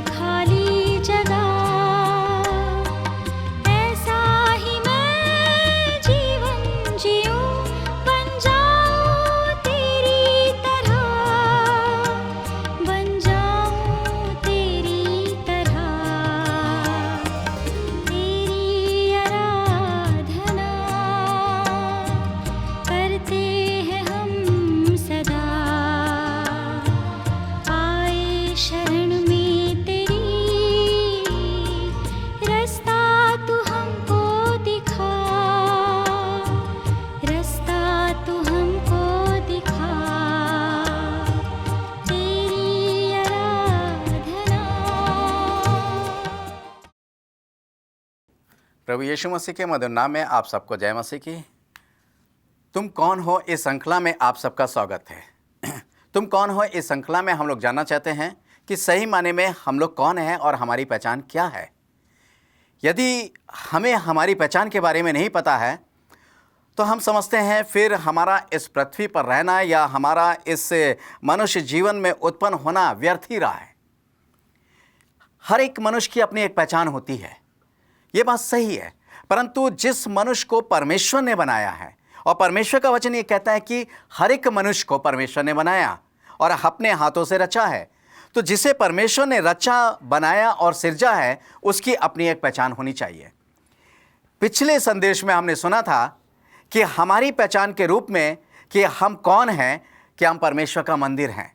खाली जगह, ऐसा ही मैं जीवन जीऊं, बन जाऊं तेरी तरह, बन जाऊं तेरी तरह, तेरी आराधना करते हैं हम सदा, आए शरण में तेरी, रास्ता तू हमको दिखा, रास्ता तू हमको दिखा, तेरी आराधना। प्रभु यीशु मसीह के मधुर नाम में आप सबको जय मसीह की। तुम कौन हो इस श्रृंखला में आप सबका स्वागत है। तुम कौन हो इस श्रृंखला में हम लोग जानना चाहते हैं कि सही माने में हम लोग कौन हैं और हमारी पहचान क्या है। यदि हमें हमारी पहचान के बारे में नहीं पता है तो हम समझते हैं फिर हमारा इस पृथ्वी पर रहना या हमारा इस मनुष्य जीवन में उत्पन्न होना व्यर्थ ही रहा है। हर एक मनुष्य की अपनी एक पहचान होती है, ये बात सही है, परंतु जिस मनुष्य को परमेश्वर ने बनाया है, और परमेश्वर का वचन ये कहता है कि हर एक मनुष्य को परमेश्वर ने बनाया और अपने हाथों से रचा है, तो जिसे परमेश्वर ने रचा, बनाया और सिरजा है, उसकी अपनी एक पहचान होनी चाहिए। पिछले संदेश में हमने सुना था कि हमारी पहचान के रूप में कि हम कौन हैं, कि हम परमेश्वर का मंदिर हैं।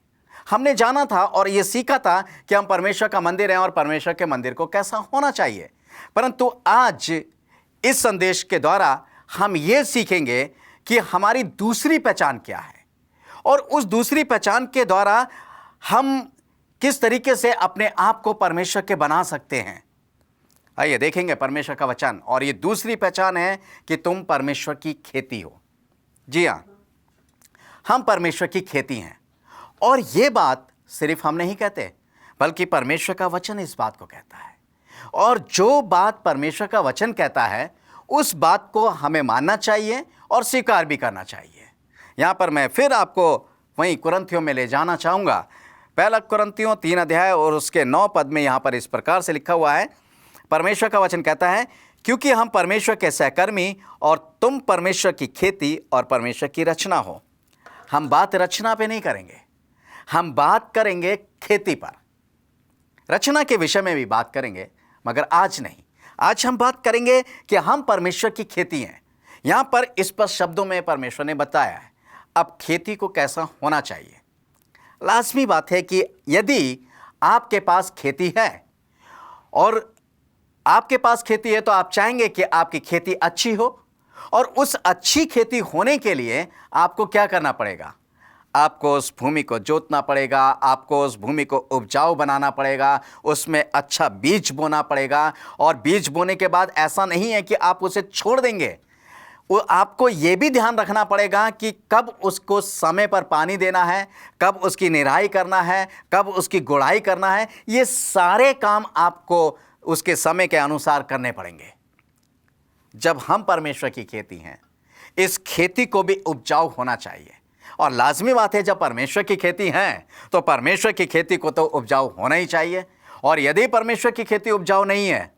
हमने जाना था और ये सीखा था कि हम परमेश्वर का मंदिर हैं और परमेश्वर के मंदिर को कैसा होना चाहिए। परंतु आज इस संदेश के द्वारा हम ये सीखेंगे कि हमारी दूसरी पहचान क्या है और उस दूसरी पहचान के द्वारा हम किस तरीके से अपने आप को परमेश्वर के बना सकते हैं। आइए देखेंगे परमेश्वर का वचन। और ये दूसरी पहचान है कि तुम परमेश्वर की खेती हो। जी हाँ, हम परमेश्वर की खेती हैं। और ये बात सिर्फ हम नहीं कहते, बल्कि परमेश्वर का वचन इस बात को कहता है। और जो बात परमेश्वर का वचन कहता है उस बात को हमें मानना चाहिए और स्वीकार भी करना चाहिए। यहाँ पर मैं फिर आपको वहीं कुरिन्थियों में ले जाना चाहूँगा। पहला कुरिन्थियों 3 अध्याय और उसके 9 पद में यहाँ पर इस प्रकार से लिखा हुआ है। परमेश्वर का वचन कहता है, क्योंकि हम परमेश्वर के सहकर्मी और तुम परमेश्वर की खेती और परमेश्वर की रचना हो। हम बात रचना पे नहीं करेंगे, हम बात करेंगे खेती पर। रचना के विषय में भी बात करेंगे, मगर आज नहीं। आज हम बात करेंगे कि हम परमेश्वर की खेती हैं। यहाँ पर इस पर शब्दों में परमेश्वर ने बताया है अब खेती को कैसा होना चाहिए। लाजमी बात है कि यदि आपके पास खेती है और आपके पास खेती है तो आप चाहेंगे कि आपकी खेती अच्छी हो, और उस अच्छी खेती होने के लिए आपको क्या करना पड़ेगा? आपको उस भूमि को जोतना पड़ेगा, आपको उस भूमि को उपजाऊ बनाना पड़ेगा, उसमें अच्छा बीज बोना पड़ेगा। और बीज बोने के बाद ऐसा नहीं है कि आप उसे छोड़ देंगे, वो आपको ये भी ध्यान रखना पड़ेगा कि कब उसको समय पर पानी देना है, कब उसकी निराई करना है, कब उसकी गुड़ाई करना है। ये सारे काम आपको उसके समय के अनुसार करने पड़ेंगे। जब हम परमेश्वर की खेती हैं, इस खेती को भी उपजाऊ होना चाहिए। और लाजमी बात है, जब परमेश्वर की खेती है तो परमेश्वर की खेती को तो उपजाऊ होना ही चाहिए। और यदि परमेश्वर की खेती उपजाऊ नहीं है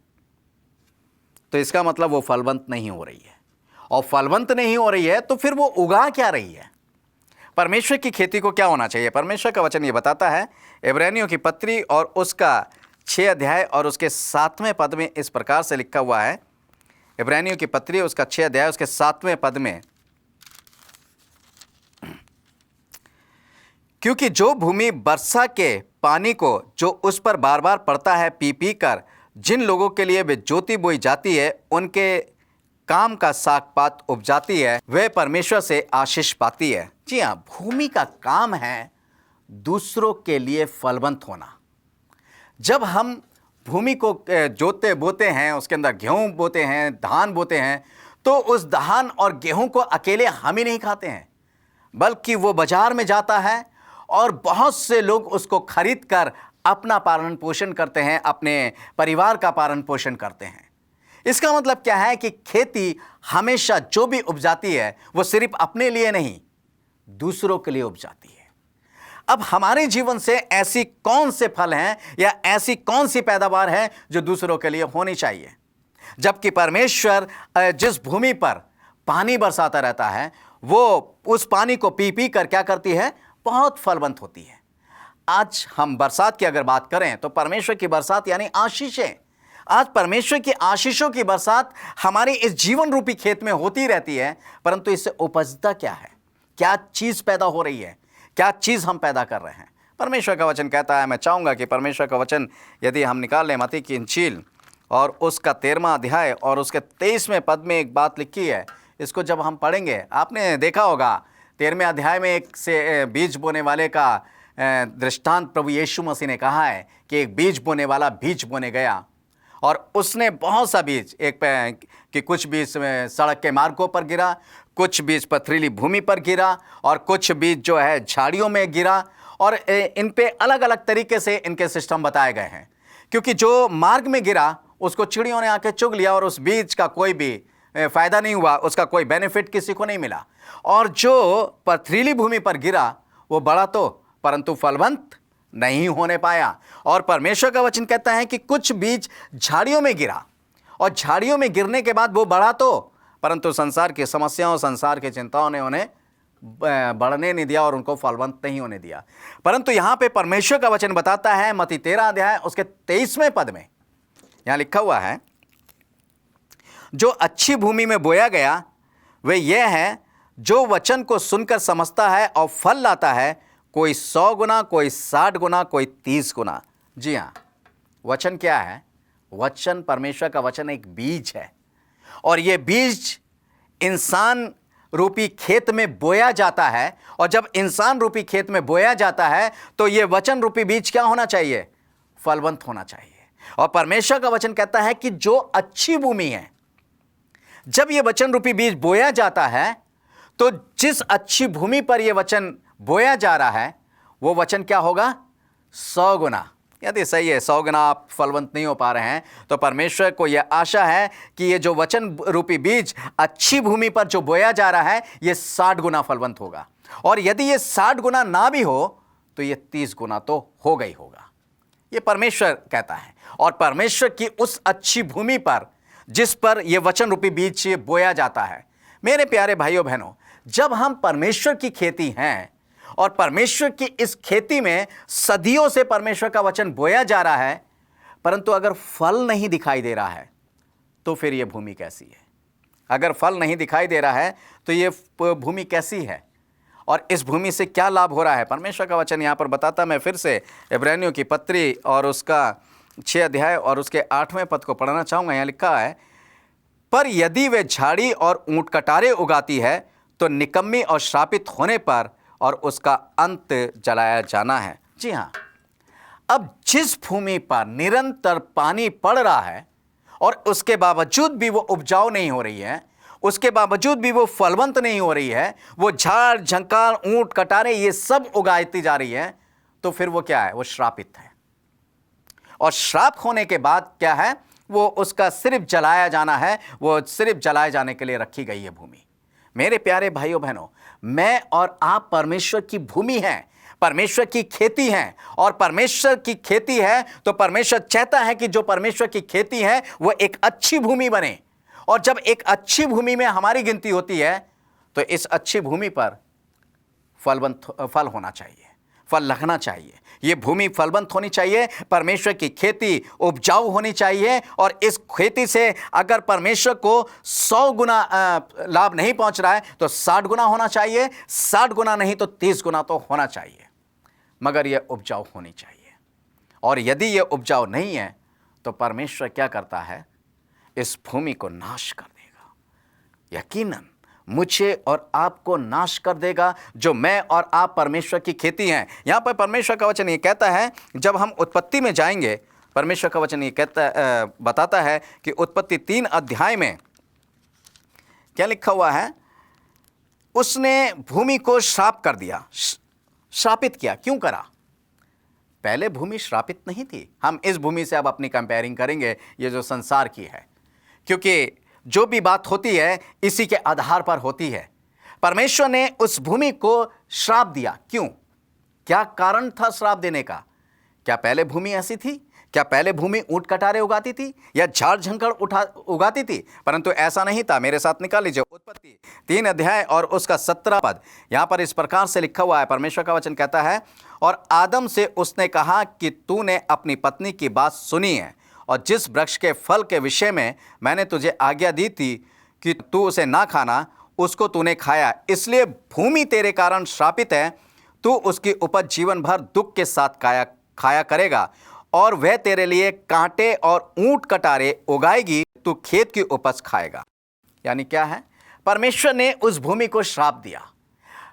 तो इसका मतलब वो फलवंत नहीं हो रही है, और फलवंत नहीं हो रही है तो फिर वो उगा क्या रही है। परमेश्वर की खेती को क्या होना चाहिए? परमेश्वर का वचन ये बताता है, इब्रानियों की पत्री और उसका 6 अध्याय और उसके 7वें पद में इस प्रकार से लिखा हुआ है। इब्रानियों की पत्री उसका 6 अध्याय उसके 7वें पद में, क्योंकि जो भूमि वर्षा के पानी को जो उस पर बार बार पड़ता है पी पी कर जिन लोगों के लिए वे ज्योति बोई जाती है, उनके काम का साग पात उपजाती है, वे परमेश्वर से आशीष पाती है। जी हाँ, भूमि का काम है दूसरों के लिए फलवंत होना। जब हम भूमि को जोतते बोते हैं, उसके अंदर गेहूं बोते हैं, धान बोते हैं, तो उस धान और गेहूं को अकेले हम ही नहीं खाते हैं, बल्कि वो बाजार में जाता है और बहुत से लोग उसको खरीद कर अपना पालन पोषण करते हैं, अपने परिवार का पालन पोषण करते हैं। इसका मतलब क्या है कि खेती हमेशा जो भी उपजाती है वो सिर्फ अपने लिए नहीं, दूसरों के लिए उपजाती है। अब हमारे जीवन से ऐसी कौन से फल हैं या ऐसी कौन सी पैदावार है जो दूसरों के लिए होनी चाहिए? जबकि परमेश्वर जिस भूमि पर पानी बरसाता रहता है, वो उस पानी को पी पी कर क्या करती है? बहुत फलवंत होती है। आज हम बरसात की अगर बात करें तो परमेश्वर की बरसात यानी आशीषें। आज परमेश्वर की आशीषों की बरसात हमारी इस जीवन रूपी खेत में होती रहती है, परंतु इससे उपजता क्या है? क्या चीज पैदा हो रही है? क्या चीज हम पैदा कर रहे हैं? परमेश्वर का वचन कहता है, मैं चाहूंगा कि परमेश्वर का वचन यदि हम निकाल लें मत्ती की इंजील और उसका 13वां अध्याय और उसके 23वें पद में एक बात लिखी है। इसको जब हम पढ़ेंगे, आपने देखा होगा 13वें अध्याय में एक से बीज बोने वाले का दृष्टांत प्रभु यीशु मसीह ने कहा है कि एक बीज बोने वाला बीज बोने गया और उसने बहुत सा बीज, कि कुछ बीज सड़क के मार्गों पर गिरा, कुछ बीज पथरीली भूमि पर गिरा और कुछ बीज जो है झाड़ियों में गिरा। और इन पे अलग अलग तरीके से इनके सिस्टम बताए गए हैं, क्योंकि जो मार्ग में गिरा उसको चिड़ियों ने आके चुग लिया और उस बीज का कोई भी फायदा नहीं हुआ, उसका कोई बेनिफिट किसी को नहीं मिला। और जो पथरीली भूमि पर गिरा वो बड़ा तो, परंतु फलवंत नहीं होने पाया। और परमेश्वर का वचन कहता है कि कुछ बीज झाड़ियों में गिरा और झाड़ियों में गिरने के बाद वो बढ़ा तो, परंतु संसार की समस्याओं, संसार की चिंताओं ने उन्हें बढ़ने नहीं दिया और उनको फलवंत नहीं होने दिया। परंतु यहां पे परमेश्वर का वचन बताता है मत्ती 13 अध्याय उसके 23वें पद में, यहां लिखा हुआ है, जो अच्छी भूमि में बोया गया वे यह है जो वचन को सुनकर समझता है और फल लाता है, कोई 100 गुना, कोई 60 गुना, कोई 30 गुना। जी हाँ, वचन क्या है? वचन, परमेश्वर का वचन एक बीज है और यह बीज इंसान रूपी खेत में बोया जाता है। और जब इंसान रूपी खेत में बोया जाता है तो यह वचन रूपी बीज क्या होना चाहिए? फलवंत होना चाहिए। और परमेश्वर का वचन कहता है कि जो अच्छी भूमि है, जब यह वचन रूपी बीज बोया जाता है तो जिस अच्छी भूमि पर यह वचन बोया जा रहा है वो वचन क्या होगा? 100 गुना। यदि सही है 100 गुना आप फलवंत नहीं हो पा रहे हैं तो परमेश्वर को यह आशा है कि ये जो वचन रूपी बीज अच्छी भूमि पर जो बोया जा रहा है ये 60 गुना फलवंत होगा। और यदि ये 60 गुना ना भी हो तो ये 30 गुना तो होगा ही होगा। ये परमेश्वर कहता है। और परमेश्वर की उस अच्छी भूमि पर जिस पर यह वचन रूपी बीज बोया जाता है, मेरे प्यारे भाइयों बहनों, जब हम परमेश्वर की खेती हैं और परमेश्वर की इस खेती में सदियों से परमेश्वर का वचन बोया जा रहा है, परंतु अगर फल नहीं दिखाई दे रहा है तो फिर यह भूमि कैसी है? अगर फल नहीं दिखाई दे रहा है तो यह भूमि कैसी है और इस भूमि से क्या लाभ हो रहा है? परमेश्वर का वचन यहां पर बताता, मैं फिर से इब्रानियों की पत्री और उसका 6 अध्याय और उसके 8वें पद को पढ़ना चाहूंगा। यहां लिखा है, पर यदि वे झाड़ी और ऊंट कटारे उगाती है तो निकम्मी और श्रापित होने पर और उसका अंत जलाया जाना है। जी हाँ, अब जिस भूमि पर निरंतर पानी पड़ रहा है और उसके बावजूद भी वो उपजाऊ नहीं हो रही है, उसके बावजूद भी वो फलवंत नहीं हो रही है, वो झाड़ झंकार ऊंट कटारे ये सब उगाती जा रही है, तो फिर वो क्या है? वो श्रापित है। और श्राप होने के बाद क्या है? वो उसका सिर्फ जलाया जाना है, वो सिर्फ जलाए जाने के लिए रखी गई है भूमि। मेरे प्यारे भाइयों बहनों, मैं और आप परमेश्वर की भूमि हैं, परमेश्वर की खेती हैं। और परमेश्वर की खेती है तो परमेश्वर चाहता है कि जो परमेश्वर की खेती है वो एक अच्छी भूमि बने। और जब एक अच्छी भूमि में हमारी गिनती होती है तो इस अच्छी भूमि पर फल होना चाहिए, फल लगना चाहिए। ये भूमि फलवंत होनी चाहिए, परमेश्वर की खेती उपजाऊ होनी चाहिए। और इस खेती से अगर परमेश्वर को 100 गुना लाभ नहीं पहुंच रहा है तो 60 गुना होना चाहिए, 60 गुना नहीं तो 30 गुना तो होना चाहिए, मगर यह उपजाऊ होनी चाहिए। और यदि यह उपजाऊ नहीं है तो परमेश्वर क्या करता है? इस भूमि को नाश कर देगा। यकीनन मुझे और आपको नाश कर देगा, जो मैं और आप परमेश्वर की खेती हैं। यहां पर परमेश्वर का वचन ये कहता है, जब हम उत्पत्ति में जाएंगे, परमेश्वर का वचन ये बताता है कि उत्पत्ति 3 अध्याय में क्या लिखा हुआ है? उसने भूमि को श्राप कर दिया, श्रापित किया। क्यों करा? पहले भूमि श्रापित नहीं थी। हम इस भूमि से अब अपनी कंपेयरिंग करेंगे, ये जो संसार की है, क्योंकि जो भी बात होती है इसी के आधार पर होती है। परमेश्वर ने उस भूमि को श्राप दिया। क्यों? क्या कारण था श्राप देने का? क्या पहले भूमि ऐसी थी? क्या पहले भूमि ऊंट कटारे उगाती थी या झाड़ झंखड़ उगाती थी? परंतु ऐसा नहीं था। मेरे साथ निकाल लीजिए उत्पत्ति 3 अध्याय और उसका 17 पद। यहां पर इस प्रकार से लिखा हुआ है, परमेश्वर का वचन कहता है, और आदम से उसने कहा कि तूने अपनी पत्नी की बात सुनी है और जिस वृक्ष के फल के विषय में मैंने तुझे आज्ञा दी थी कि तू उसे ना खाना, उसको तूने खाया, इसलिए भूमि तेरे कारण श्रापित है। तू उसकी उपज जीवन भर दुख के साथ खाया करेगा और वह तेरे लिए कांटे और ऊंट कटारे उगाएगी, तू खेत की उपज खाएगा। यानी क्या है? परमेश्वर ने उस भूमि को श्राप दिया।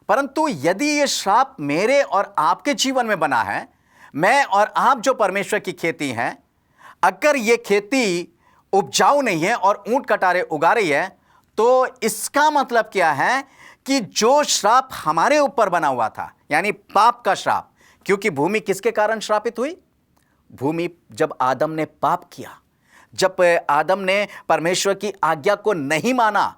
परंतु यदि यह श्राप मेरे और आपके जीवन में बना है, मैं और आप जो परमेश्वर की खेती हैं, अगर ये खेती उपजाऊ नहीं है और ऊंट कटारे उगा रही है, तो इसका मतलब क्या है कि जो श्राप हमारे ऊपर बना हुआ था, यानी पाप का श्राप, क्योंकि भूमि किसके कारण श्रापित हुई? भूमि जब आदम ने पाप किया, जब आदम ने परमेश्वर की आज्ञा को नहीं माना,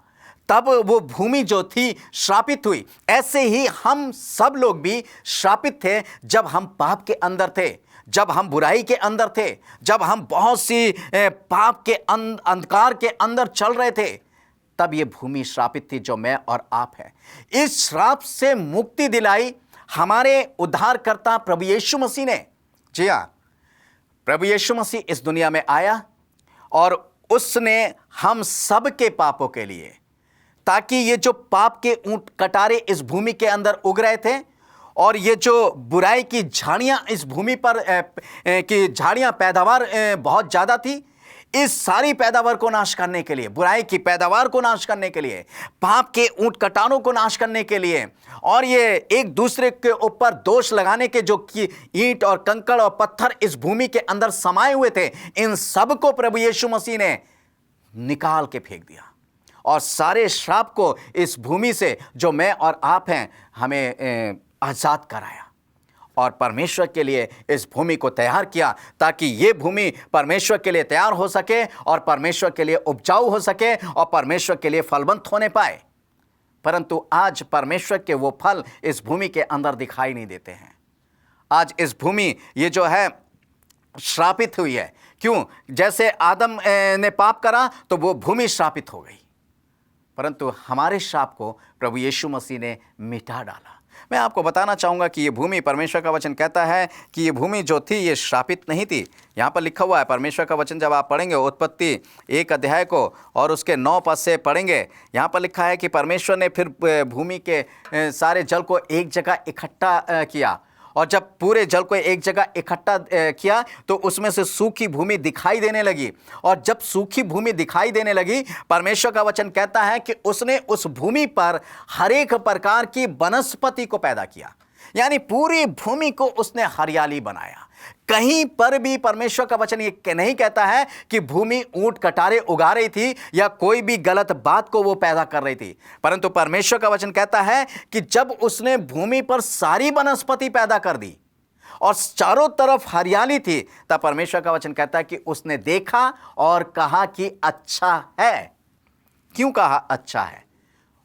तब वो भूमि जो थी श्रापित हुई। ऐसे ही हम सब लोग भी श्रापित थे जब हम पाप के अंदर थे, जब हम बुराई के अंदर थे, जब हम बहुत सी पाप के अंधकार के अंदर चल रहे थे, तब ये भूमि श्रापित थी जो मैं और आप हैं। इस श्राप से मुक्ति दिलाई हमारे उद्धारकर्ता प्रभु यीशु मसीह ने। जी हाँ, प्रभु यीशु मसीह इस दुनिया में आया और उसने हम सब के पापों के लिए, ताकि ये जो पाप के ऊंट कटारे इस भूमि के अंदर उग रहे थे और ये जो बुराई की झाड़ियां इस भूमि पर की झाड़ियां पैदावार बहुत ज़्यादा थी, इस सारी पैदावार को नाश करने के लिए, बुराई की पैदावार को नाश करने के लिए, पाप के ऊंट कटारों को नाश करने के लिए, और ये एक दूसरे के ऊपर दोष लगाने के जो कि ईंट और कंकड़ और पत्थर इस भूमि के अंदर समाये हुए थे, इन सब को प्रभु यीशु मसीह ने निकाल के फेंक दिया और सारे श्राप को इस भूमि से, जो मैं और आप हैं, हमें आज़ाद कराया और परमेश्वर के लिए इस भूमि को तैयार किया, ताकि ये भूमि परमेश्वर के लिए तैयार हो सके और परमेश्वर के लिए उपजाऊ हो सके और परमेश्वर के लिए फलवंत होने पाए। परंतु आज परमेश्वर के वो फल इस भूमि के अंदर दिखाई नहीं देते हैं। आज इस भूमि ये जो है श्रापित हुई है। क्यों? जैसे आदम ने पाप करा तो वो भूमि श्रापित हो गई, परंतु हमारे श्राप को प्रभु यीशु मसीह ने मिटा डाला। मैं आपको बताना चाहूँगा कि ये भूमि, परमेश्वर का वचन कहता है कि ये भूमि जो थी ये श्रापित नहीं थी। यहाँ पर लिखा हुआ है, परमेश्वर का वचन जब आप पढ़ेंगे उत्पत्ति 1 अध्याय को और उसके 9 पद से पढ़ेंगे, यहाँ पर लिखा है कि परमेश्वर ने फिर भूमि के सारे जल को एक जगह इकट्ठा किया, और जब पूरे जल को एक जगह इकट्ठा किया तो उसमें से सूखी भूमि दिखाई देने लगी। और जब सूखी भूमि दिखाई देने लगी, परमेश्वर का वचन कहता है कि उसने उस भूमि पर हर एक प्रकार की वनस्पति को पैदा किया, यानी पूरी भूमि को उसने हरियाली बनाया। कहीं पर भी परमेश्वर का वचन ये नहीं कहता है कि भूमि ऊंट कटारे उगा रही थी या कोई भी गलत बात को वो पैदा कर रही थी, परंतु परमेश्वर का वचन कहता है कि जब उसने भूमि पर सारी वनस्पति पैदा कर दी और चारों तरफ हरियाली थी, तब परमेश्वर का वचन कहता है कि उसने देखा और कहा कि अच्छा है। क्यों कहा अच्छा है?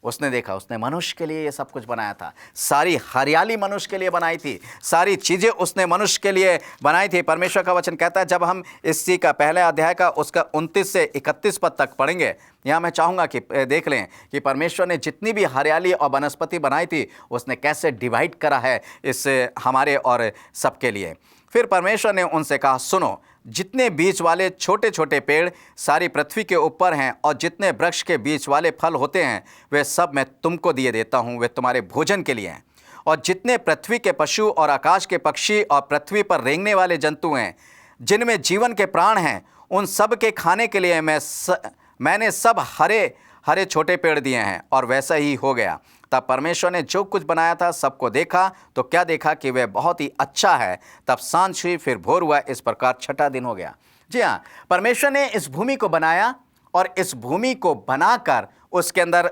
उसने देखा, उसने मनुष्य के लिए ये सब कुछ बनाया था। सारी हरियाली मनुष्य के लिए बनाई थी, सारी चीज़ें उसने मनुष्य के लिए बनाई थी। परमेश्वर का वचन कहता है, जब हम इसी का पहले अध्याय का उसका 29 से 31 पद तक पढ़ेंगे, यहाँ मैं चाहूँगा कि देख लें कि परमेश्वर ने जितनी भी हरियाली और वनस्पति बनाई थी उसने कैसे डिवाइड करा है इस हमारे और सबके लिए। फिर परमेश्वर ने उनसे कहा, सुनो, जितने बीज वाले छोटे छोटे पेड़ सारी पृथ्वी के ऊपर हैं और जितने वृक्ष के बीज वाले फल होते हैं, वे सब मैं तुमको दिए देता हूँ, वे तुम्हारे भोजन के लिए हैं। और जितने पृथ्वी के पशु और आकाश के पक्षी और पृथ्वी पर रेंगने वाले जंतु हैं, जिनमें जीवन के प्राण हैं, उन सब के खाने के लिए मैंने सब हरे हरे छोटे पेड़ दिए हैं। और वैसा ही हो गया। तब परमेश्वर ने जो कुछ बनाया था सबको देखा, तो क्या देखा कि वह बहुत ही अच्छा है। तब सांझ हुई, फिर भोर हुआ, इस प्रकार 6ठा दिन हो गया। जी हाँ, परमेश्वर ने इस भूमि को बनाया और इस भूमि को बनाकर उसके अंदर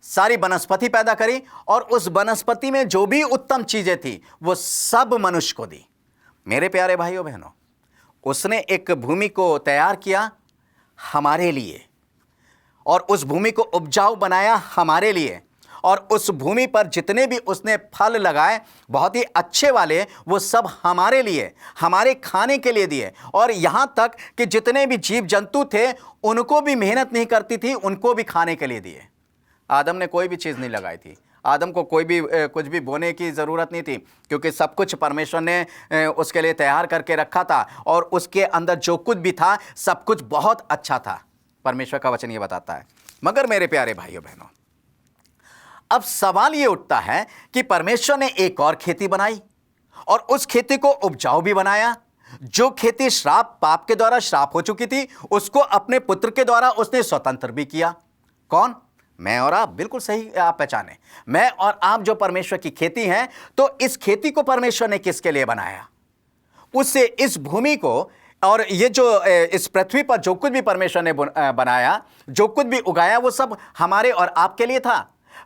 सारी वनस्पति पैदा करी, और उस वनस्पति में जो भी उत्तम चीजें थी वो सब मनुष्य को दी। मेरे प्यारे भाइयों बहनों, उसने एक भूमि को तैयार किया हमारे लिए और उस भूमि को उपजाऊ बनाया हमारे लिए, और उस भूमि पर जितने भी उसने फल लगाए बहुत ही अच्छे वाले, वो सब हमारे लिए, हमारे खाने के लिए दिए। और यहाँ तक कि जितने भी जीव जंतु थे उनको भी मेहनत नहीं करती थी, उनको भी खाने के लिए दिए। आदम ने कोई भी चीज़ नहीं लगाई थी, आदम को कोई भी कुछ भी बोने की ज़रूरत नहीं थी, क्योंकि सब कुछ परमेश्वर ने उसके लिए तैयार करके रखा था और उसके अंदर जो कुछ भी था सब कुछ बहुत अच्छा था। परमेश्वर का वचन ये बताता है। मगर मेरे प्यारे भाइयों बहनों, अब सवाल ये उठता है कि परमेश्वर ने एक और खेती बनाई और उस खेती को उपजाऊ भी बनाया। जो खेती श्राप, पाप के द्वारा श्राप हो चुकी थी, उसको अपने पुत्र के द्वारा उसने स्वतंत्र भी किया। कौन? मैं और आप। बिल्कुल सही आप पहचाने, मैं और आप जो परमेश्वर की खेती हैं। तो इस खेती को परमेश्वर ने किसके लिए बनाया? उससे इस भूमि को और ये जो इस पृथ्वी पर जो कुछ भी परमेश्वर ने बनाया, जो कुछ भी उगाया, वो सब हमारे और आपके लिए था।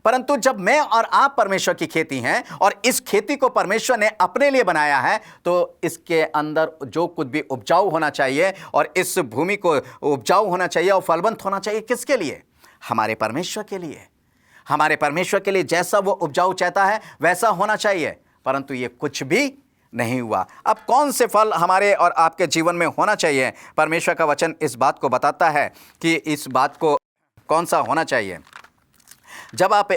परंतु जब मैं और आप परमेश्वर की खेती हैं और इस खेती को परमेश्वर ने अपने लिए बनाया है, तो इसके अंदर जो कुछ भी उपजाऊ होना चाहिए और इस भूमि को उपजाऊ होना चाहिए और फलवंत होना चाहिए, किसके लिए? हमारे परमेश्वर के लिए। हमारे परमेश्वर के लिए जैसा वो उपजाऊ चाहता है वैसा होना चाहिए, परंतु ये कुछ भी नहीं हुआ। अब कौन से फल हमारे और आपके जीवन में होना चाहिए? परमेश्वर का वचन इस बात को बताता है कि इस बात को कौन सा होना चाहिए। जब आप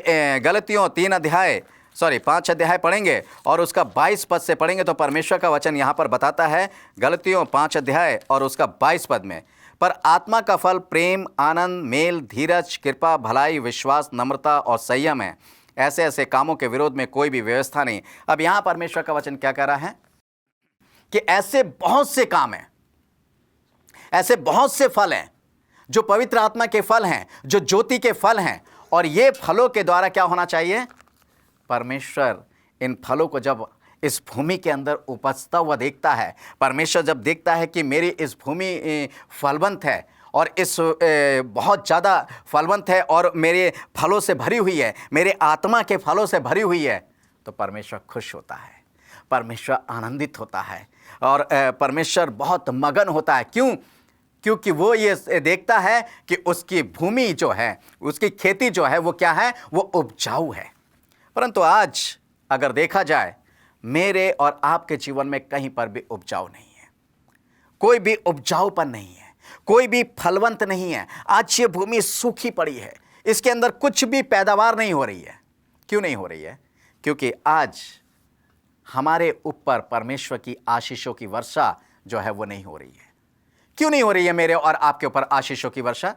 गलतियों 5 अध्याय पढ़ेंगे और उसका 22 पद से पढ़ेंगे, तो परमेश्वर का वचन यहाँ पर बताता है, गलतियों 5 अध्याय और उसका 22 पद में, पर आत्मा का फल प्रेम, आनंद, मेल, धीरज, कृपा, भलाई, विश्वास, नम्रता और संयम है। ऐसे ऐसे कामों के विरोध में कोई भी व्यवस्था नहीं। अब यहाँ परमेश्वर का वचन क्या कह रहा है कि ऐसे बहुत से काम हैं, ऐसे बहुत से फल हैं जो पवित्र आत्मा के फल हैं, जो ज्योति के फल हैं, और ये फलों के द्वारा क्या होना चाहिए? परमेश्वर इन फलों को जब इस भूमि के अंदर उपजता हुआ देखता है, परमेश्वर जब देखता है कि मेरी इस भूमि फलवंत है और इस बहुत ज़्यादा फलवंत है और मेरे फलों से भरी हुई है, मेरे आत्मा के फलों से भरी हुई है, तो परमेश्वर खुश होता है, परमेश्वर आनंदित होता है और परमेश्वर बहुत मगन होता है। क्यों? क्योंकि वो ये देखता है कि उसकी भूमि जो है, उसकी खेती जो है, वो क्या है? वो उपजाऊ है। परंतु आज अगर देखा जाए, मेरे और आपके जीवन में कहीं पर भी उपजाऊ नहीं है, कोई भी उपजाऊपन नहीं है, कोई भी फलवंत नहीं है। आज ये भूमि सूखी पड़ी है, इसके अंदर कुछ भी पैदावार नहीं हो रही है। क्यों नहीं हो रही है? क्योंकि आज हमारे ऊपर परमेश्वर की आशीषों की वर्षा जो है वो नहीं हो रही है। क्यों नहीं हो रही है मेरे और आपके ऊपर आशीषों की वर्षा?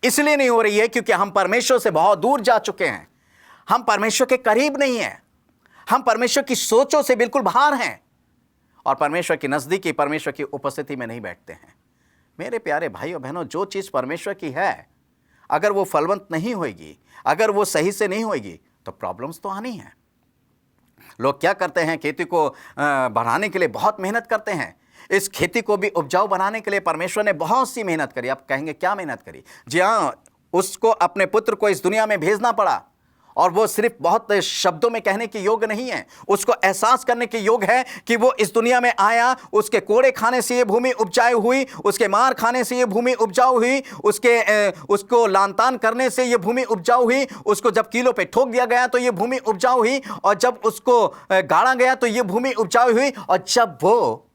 इसलिए नहीं हो रही है क्योंकि हम परमेश्वर से बहुत दूर जा चुके हैं, हम परमेश्वर के करीब नहीं हैं, हम परमेश्वर की सोचों से बिल्कुल बाहर हैं और परमेश्वर की नज़दीकी, परमेश्वर की उपस्थिति में नहीं बैठते हैं। मेरे प्यारे भाइयों बहनों, जो चीज़ परमेश्वर की है, अगर वो फलवंत नहीं होगी, अगर वो सही से नहीं होगी, तो प्रॉब्लम्स तो आनी है। लोग क्या करते हैं? खेती को बढ़ाने के लिए बहुत मेहनत करते हैं। इस खेती को भी उपजाऊ बनाने के लिए परमेश्वर ने बहुत सी मेहनत करी। आप कहेंगे क्या मेहनत करी? जी हाँ, उसको अपने पुत्र को इस दुनिया में भेजना पड़ा और वो सिर्फ बहुत शब्दों में कहने के योग्य नहीं है, उसको एहसास करने के योग्य है कि वो इस दुनिया में आया, उसके कोड़े खाने से ये भूमि उपजाऊ हुई, उसके मार खाने से ये भूमि उपजाऊ हुई, उसको लानतान करने से ये भूमि उपजाऊ हुई, उसको जब कीलों पे ठोक दिया गया तो ये भूमि उपजाऊ हुई, और जब उसको गाड़ा गया तो ये भूमि उपजाऊ हुई, और जब वो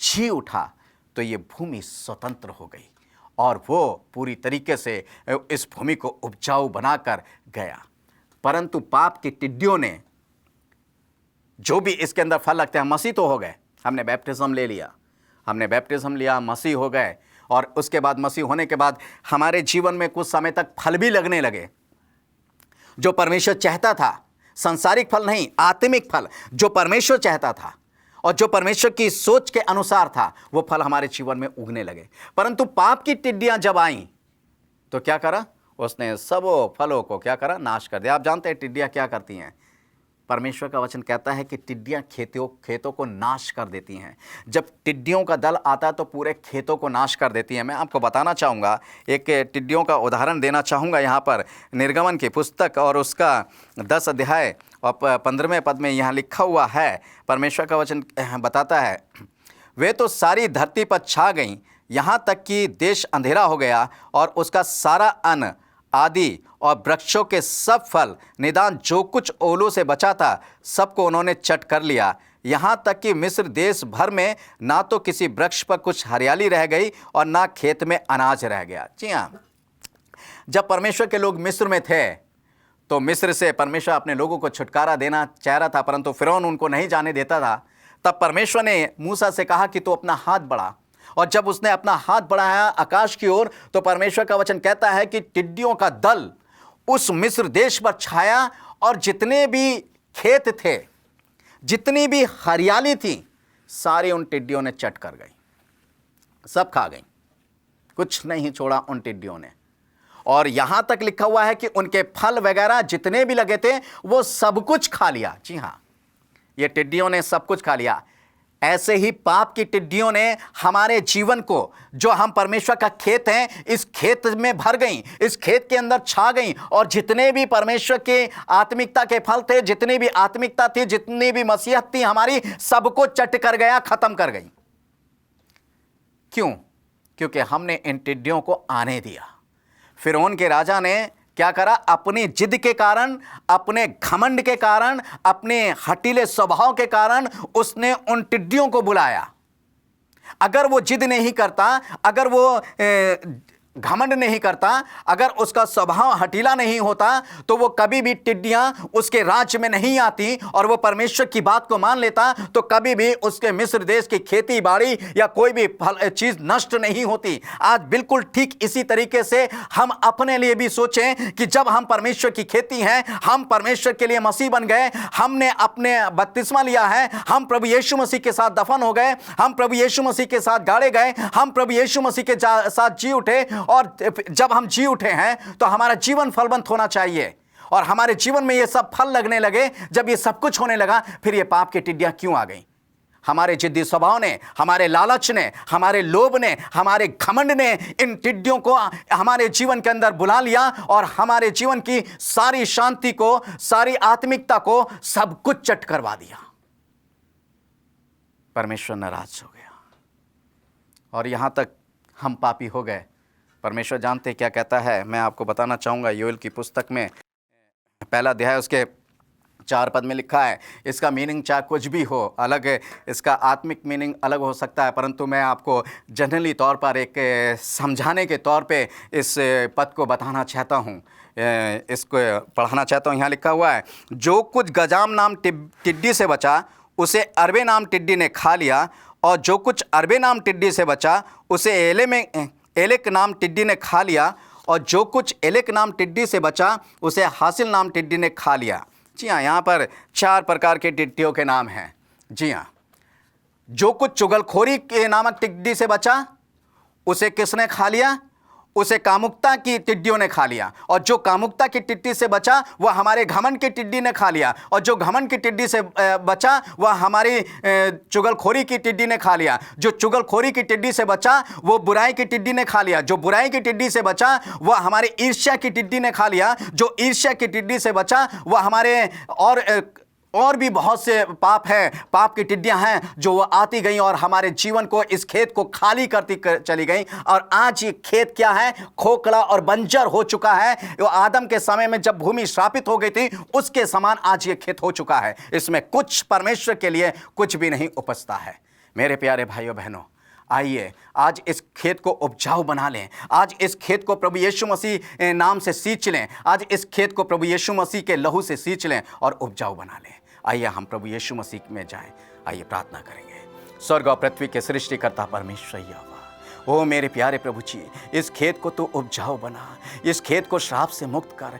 जी उठा तो ये भूमि स्वतंत्र हो गई और वो पूरी तरीके से इस भूमि को उपजाऊ बनाकर गया। परंतु पाप की टिड्डियों ने जो भी इसके अंदर फल लगते हैं, मसीह तो हो गए, हमने बैप्टिज्म ले लिया, हमने बैप्टिज्म लिया, मसीह हो गए, और उसके बाद मसीह होने के बाद हमारे जीवन में कुछ समय तक फल भी लगने लगे जो परमेश्वर चाहता था। सांसारिक फल नहीं, आत्मिक फल जो परमेश्वर चाहता था और जो परमेश्वर की सोच के अनुसार था, वो फल हमारे जीवन में उगने लगे। परंतु पाप की टिड्डियां जब आईं तो क्या करा? उसने सब फलों को क्या करा? नाश कर दिया। आप जानते हैं टिड्डियां क्या करती हैं? परमेश्वर का वचन कहता है कि टिड्डियां खेतों को नाश कर देती हैं। जब टिड्डियों का दल आता है तो पूरे खेतों को नाश कर देती हैं। मैं आपको बताना चाहूँगा, एक टिड्डियों का उदाहरण देना चाहूँगा यहाँ पर। निर्गमन की पुस्तक और उसका 10 अध्याय और 15वें पद में यहाँ लिखा हुआ है, परमेश्वर का वचन बताता है, वे तो सारी धरती पर छा गईं, यहाँ तक कि देश अंधेरा हो गया और उसका सारा अन्न आदि और वृक्षों के सब फल, निदान जो कुछ ओलों से बचा था, सबको उन्होंने चट कर लिया। यहाँ तक कि मिस्र देश भर में ना तो किसी वृक्ष पर कुछ हरियाली रह गई और ना खेत में अनाज रह गया। जी हाँ, जब परमेश्वर के लोग मिस्र में थे तो मिस्र से परमेश्वर अपने लोगों को छुटकारा देना चाह रहा था, परंतु फिरौन उनको नहीं जाने देता था। तब परमेश्वर ने मूसा से कहा कि तू अपना हाथ बढ़ा, और जब उसने अपना हाथ बढ़ाया आकाश की ओर, तो परमेश्वर का वचन कहता है कि टिड्डियों का दल उस मिस्र देश पर छाया, और जितने भी खेत थे, जितनी भी हरियाली थी, सारी उन टिड्डियों ने चट कर गई, सब खा गई, कुछ नहीं छोड़ा उन टिड्डियों ने। और यहां तक लिखा हुआ है कि उनके फल वगैरह जितने भी लगे थे वो सब कुछ खा लिया। जी हां, ये टिड्डियों ने सब कुछ खा लिया। ऐसे ही पाप की टिड्डियों ने हमारे जीवन को, जो हम परमेश्वर का खेत हैं, इस खेत में भर गई, इस खेत के अंदर छा गई, और जितने भी परमेश्वर के आत्मिकता के फल थे, जितनी भी आत्मिकता थी, जितनी भी मसीहत थी हमारी, सबको चट कर गया, खत्म कर गई। क्यों? क्योंकि हमने इन टिड्डियों को आने दिया। फिरौन के राजा ने क्या करा? अपनी जिद के कारण, अपने घमंड के कारण, अपने हठीले स्वभाव के कारण उसने उन टिड्डियों को बुलाया। अगर वो जिद नहीं करता, अगर वो घमंड नहीं करता, अगर उसका स्वभाव हठीला नहीं होता, तो वो कभी भी टिड्डियां उसके राज्य में नहीं आती, और वो परमेश्वर की बात को मान लेता, तो कभी भी उसके मिस्र देश की खेती बाड़ी या कोई भी चीज नष्ट नहीं होती। आज बिल्कुल ठीक इसी तरीके से हम अपने लिए भी सोचें कि जब हम परमेश्वर की खेती हैं, हम परमेश्वर के लिए मसीह बन गए, हमने अपने बपतिस्मा लिया है, हम प्रभु यीशु मसीह के साथ दफन हो गए, हम प्रभु यीशु मसीह के साथ गाड़े गए, हम प्रभु यीशु मसीह के साथ जी उठे, और जब हम जी उठे हैं तो हमारा जीवन फलवंत होना चाहिए, और हमारे जीवन में ये सब फल लगने लगे। जब ये सब कुछ होने लगा, फिर ये पाप की टिड्डियां क्यों आ गई? हमारे जिद्दी स्वभाव ने, हमारे लालच ने, हमारे लोभ ने, हमारे घमंड ने इन टिड्डियों को हमारे जीवन के अंदर बुला लिया, और हमारे जीवन की सारी शांति को, सारी आत्मिकता को, सब कुछ चट करवा दिया। परमेश्वर नाराज हो गया, और यहां तक हम पापी हो गए। परमेश्वर जानते क्या कहता है, मैं आपको बताना चाहूँगा। योएल की पुस्तक में पहला अध्याय उसके 4 पद में लिखा है। इसका मीनिंग चाहे कुछ भी हो, अलग, इसका आत्मिक मीनिंग अलग हो सकता है, परंतु मैं आपको जनरली तौर पर एक समझाने के तौर पे इस पद को बताना चाहता हूँ, इसको पढ़ाना चाहता हूँ। यहाँ लिखा हुआ है, जो कुछ गजाम नाम टिड्डी से बचा, उसे अरबे नाम टिड्डी ने खा लिया, और जो कुछ अरबे नाम टिड्डी से बचा, उसे एलेक नाम टिड्डी ने खा लिया, और जो कुछ एलेक नाम टिड्डी से बचा, उसे हासिल नाम टिड्डी ने खा लिया। जी हाँ, यहाँ पर 4 प्रकार के टिड्डियों के नाम हैं। जी हाँ, जो कुछ चुगलखोरी के नामक टिड्डी से बचा, उसे किसने खा लिया? उसे कामुकता की टिड्डियों ने खा लिया, और जो कामुकता की टिड्डी से बचा वह हमारे घमंड की टिड्डी ने खा लिया, और जो घमंड की टिड्डी से बचा वह हमारी चुगलखोरी की टिड्डी ने खा लिया, जो चुगलखोरी की टिड्डी से बचा वो बुराई की टिड्डी ने खा लिया, जो बुराई की टिड्डी से बचा वह हमारी ईर्ष्या की टिड्डी ने खा लिया, जो ईर्ष्या की टिड्डी से बचा वह हमारे और भी बहुत से पाप हैं, पाप की टिड्डियां हैं जो वो आती गई और हमारे जीवन को, इस खेत को खाली करती चली गई। और आज ये खेत क्या है? खोखला और बंजर हो चुका है। वो आदम के समय में जब भूमि श्रापित हो गई थी, उसके समान आज ये खेत हो चुका है। इसमें कुछ परमेश्वर के लिए कुछ भी नहीं उपजता है। मेरे प्यारे भाइयों बहनों, आइए आज इस खेत को उपजाऊ बना लें। आज इस खेत को प्रभु यीशु मसीह नाम से सींच लें। आज इस खेत को प्रभु यीशु मसीह के लहू से सींच लें और उपजाऊ बना लें। आइए हम प्रभु यीशु मसीह में जाएं। आइए प्रार्थना करेंगे। स्वर्ग और पृथ्वी के सृष्टिकर्ता परमेश्वर यहोवा, ओ मेरे प्यारे प्रभु जी, इस खेत को तू उपजाऊ बना, इस खेत को श्राप से मुक्त कर,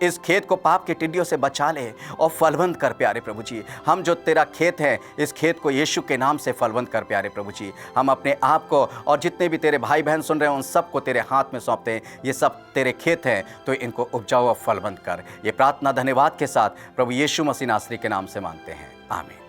इस खेत को पाप के टिड्डियों से बचा ले और फलवंत कर प्यारे प्रभु जी। हम जो तेरा खेत है, इस खेत को यीशु के नाम से फलवंत कर प्यारे प्रभु जी। हम अपने आप को और जितने भी तेरे भाई बहन सुन रहे हैं उन सबको तेरे हाथ में सौंपते हैं। ये सब तेरे खेत हैं, तो इनको उपजाऊ और फलवंत कर। ये प्रार्थना धन्यवाद के साथ प्रभु यीशु मसीह नासरी के नाम से मांगते हैं, आमीन।